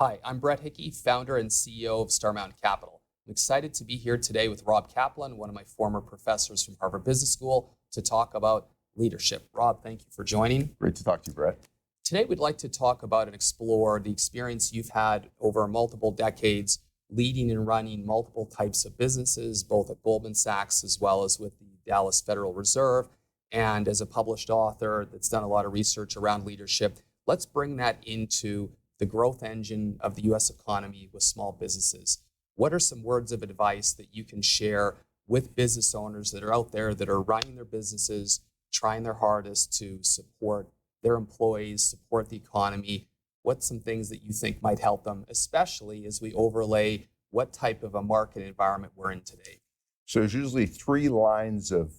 Hi, I'm Brett Hickey, founder and CEO of Star Mountain Capital. I'm excited to be here today with Rob Kaplan, one of my former professors from Harvard Business School, to talk about leadership. Rob, thank you for joining. Great to talk to you, Brett. Today, we'd like to talk about and explore the experience you've had over multiple decades leading and running multiple types of businesses, both at Goldman Sachs as well as with the Dallas Federal Reserve, and as a published author that's done a lot of research around leadership. Let's bring that into the growth engine of the U.S. economy with small businesses. What are some words of advice that you can share with business owners that are out there that are running their businesses, trying their hardest to support their employees, support the economy? What's some things that you think might help them, especially as we overlay what type of a market environment we're in today? So there's usually three lines of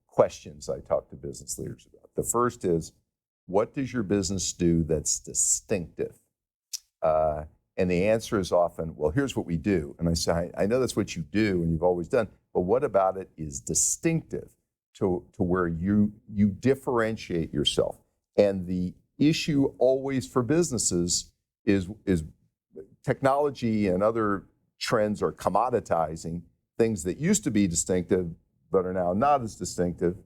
questions I talk to business leaders about. The first is, what does your business do that's distinctive? And the answer is often, well, here's what we do. And I say, I know that's what you do and you've always done, but what about it is distinctive to where you differentiate yourself? And the issue always for businesses is technology and other trends are commoditizing things that used to be distinctive but are now not as distinctive.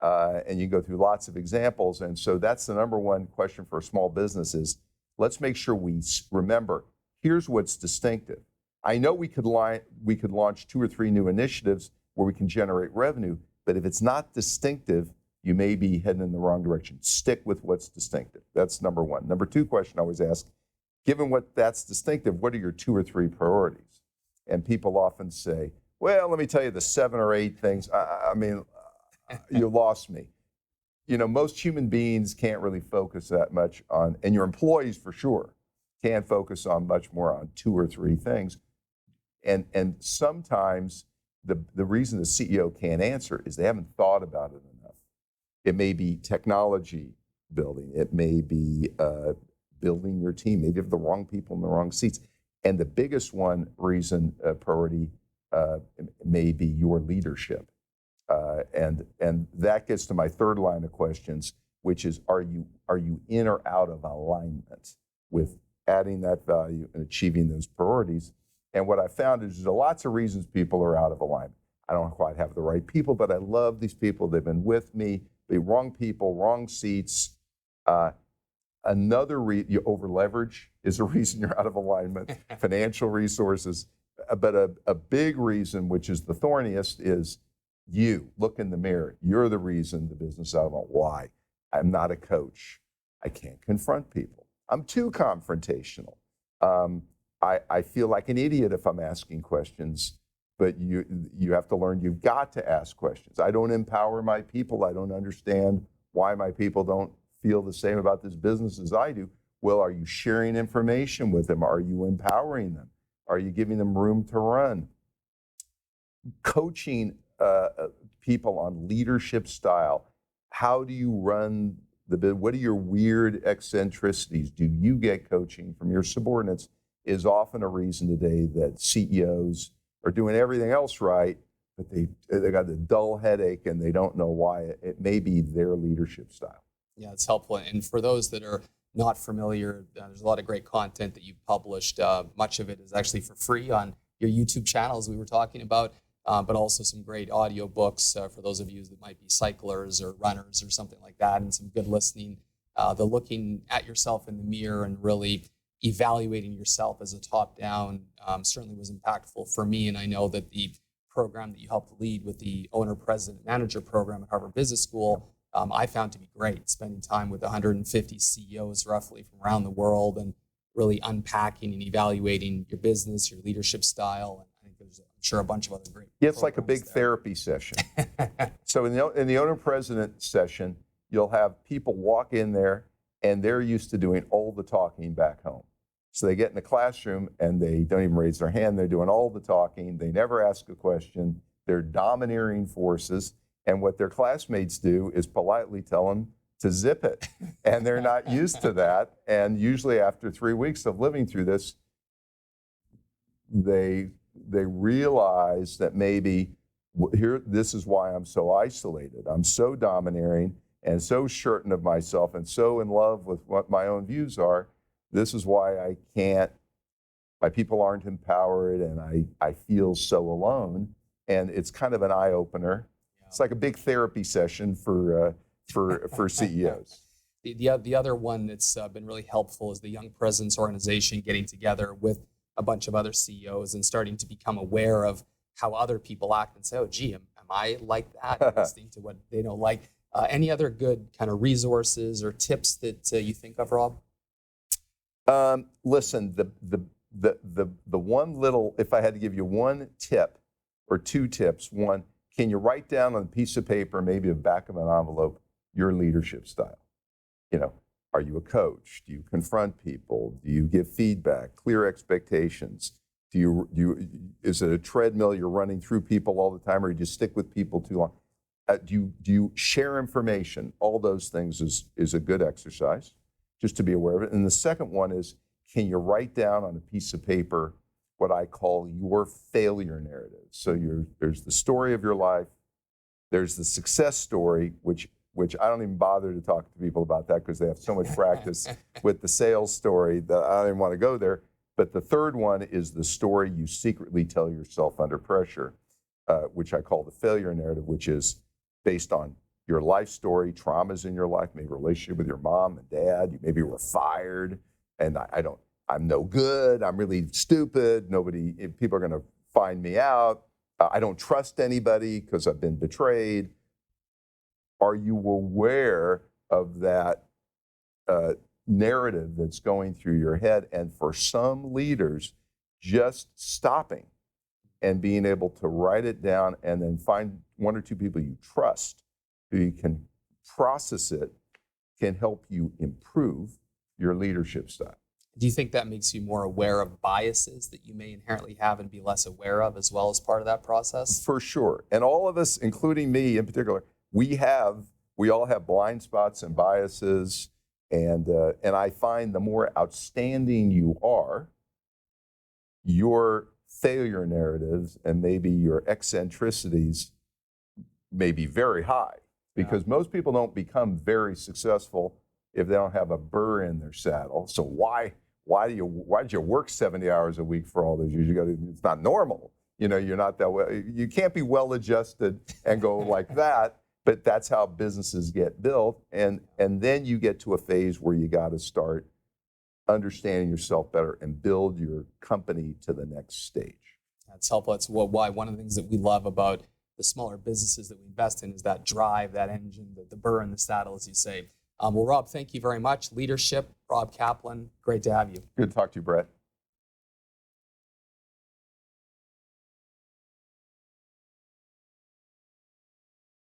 And you go through lots of examples. And so that's the number one question for a small business is, let's make sure we remember, here's what's distinctive. I know we could launch 2 or 3 new initiatives where we can generate revenue, but if it's not distinctive, you may be heading in the wrong direction. Stick with what's distinctive. That's number one. Number two question I always ask, given what that's distinctive, what are your 2 or 3 priorities? And people often say, well, let me tell you the 7 or 8 things. I mean, you lost me. You know, most human beings can't really focus that much on, and your employees for sure, can't focus on much more on 2 or 3 things. And sometimes the reason the CEO can't answer is they haven't thought about it enough. It may be technology building. It may be building your team. Maybe you have the wrong people in the wrong seats. And the biggest priority may be your leadership. And that gets to my third line of questions, which is, are you in or out of alignment with adding that value and achieving those priorities? And what I found is there's lots of reasons people are out of alignment. I don't quite have the right people, but I love these people. They've been with me. The wrong people, wrong seats. You over leverage is a reason you're out of alignment. Financial resources. But a big reason, which is the thorniest, is you. Look in the mirror. You're the reason the business is out of alignment. Why? I'm not a coach. I can't confront people. I'm too confrontational. I feel like an idiot if I'm asking questions, but you have to learn you've got to ask questions. I don't empower my people. I don't understand why my people don't feel the same about this business as I do. Well, are you sharing information with them? Are you empowering them? Are you giving them room to run? Coaching people on leadership style. How do you run the business? What are your weird eccentricities? Do you get coaching from your subordinates? Is often a reason today that CEOs are doing everything else right, but they got the dull headache and they don't know why. It may be their leadership style. Yeah, it's helpful. And for those that are not familiar, there's a lot of great content that you've published. Much of it is actually for free on your YouTube channel, as we were talking about, but also some great audio books for those of you that might be cyclers or runners or something like that, and some good listening. The looking at yourself in the mirror and really evaluating yourself as a top-down certainly was impactful for me. And I know that the program that you helped lead with the Owner, President, Manager program at Harvard Business School, I found to be great, spending time with 150 CEOs roughly from around the world and really unpacking and evaluating your business, your leadership style. And I think there's, I'm sure, a bunch of other great it's like a big therapy session. So in the Owner President session, you'll have people walk in there and they're used to doing all the talking back home. So they get in the classroom and they don't even raise their hand. They're doing all the talking. They never ask a question. They're domineering forces. And what their classmates do is politely tell them to zip it. And they're not used to that. And usually after 3 weeks of living through this, they realize that maybe this is why I'm so isolated. I'm so domineering and so certain of myself and so in love with what my own views are this is why I can't, my people aren't empowered, and I feel so alone. And it's kind of an eye opener. It's like a big therapy session for CEOs. The other one that's been really helpful is the Young Presidents Organization getting together with a bunch of other CEOs and starting to become aware of how other people act and say, oh, gee, am I like that? Listening to what they don't like. Any other good kind of resources or tips that you think of, Rob? Listen, the one little, if I had to give you one tip or two tips, one, can you write down on a piece of paper, maybe the back of an envelope, your leadership style? Are you a coach? Do you confront people? Do you give feedback? Clear expectations? Is it a treadmill you're running through people all the time, or do you stick with people too long? Do you share information? All those things is a good exercise, just to be aware of it. And the second one is, can you write down on a piece of paper what I call your failure narrative? So there's the story of your life, there's the success story, which I don't even bother to talk to people about that because they have so much practice with the sales story that I don't even want to go there. But the third one is the story you secretly tell yourself under pressure, which I call the failure narrative, which is based on your life story, traumas in your life, maybe a relationship with your mom and dad. You maybe were fired, and I'm no good. I'm really stupid. People are going to find me out. I don't trust anybody because I've been betrayed. Are you aware of that narrative that's going through your head? And for some leaders, just stopping and being able to write it down and then find one or two people you trust who you can process it can help you improve your leadership style. Do you think that makes you more aware of biases that you may inherently have and be less aware of as well as part of that process? For sure. And all of us, including me in particular, we all have blind spots and biases. And I find the more outstanding you are, your failure narratives and maybe your eccentricities may be very high, because most people don't become very successful if they don't have a burr in their saddle. So why did you work 70 hours a week for all those years? It's not normal. You're not that way. You can't be well adjusted and go like that. But that's how businesses get built. And then you get to a phase where you got to start understanding yourself better and build your company to the next stage. That's helpful. That's why one of the things that we love about the smaller businesses that we invest in is that drive, that engine, the burr in the saddle, as you say. Well, Rob, thank you very much. Leadership, Rob Kaplan, great to have you. Good to talk to you, Brett.